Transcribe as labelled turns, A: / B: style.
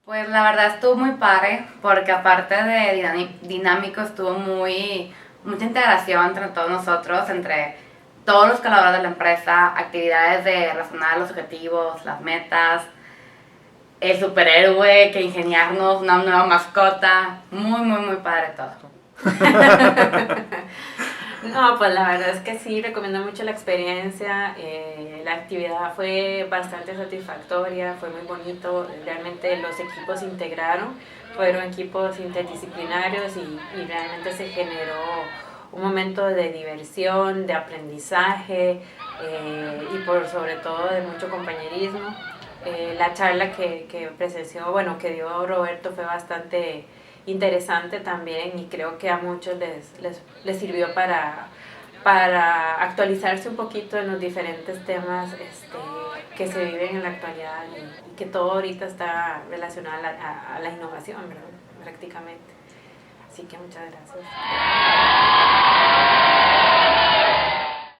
A: Pues la verdad estuvo muy padre, porque aparte de dinámico estuvo mucha integración entre todos nosotros, entre todos los colaboradores de la empresa, actividades de relacionar los objetivos, las metas, el superhéroe, que ingeniarnos una nueva mascota, muy padre todo.
B: No, pues la verdad es que sí, recomiendo mucho la experiencia. La actividad fue bastante satisfactoria, fue muy bonito. Realmente los equipos se integraron, fueron equipos interdisciplinarios y realmente se generó un momento de diversión, de aprendizaje y por sobre todo de mucho compañerismo. La charla que presenció, bueno, que dio Roberto fue bastante interesante también y creo que a muchos les sirvió para actualizarse un poquito en los diferentes temas que se viven en la actualidad y que todo ahorita está relacionado a la innovación, ¿verdad? Prácticamente. Así que muchas gracias.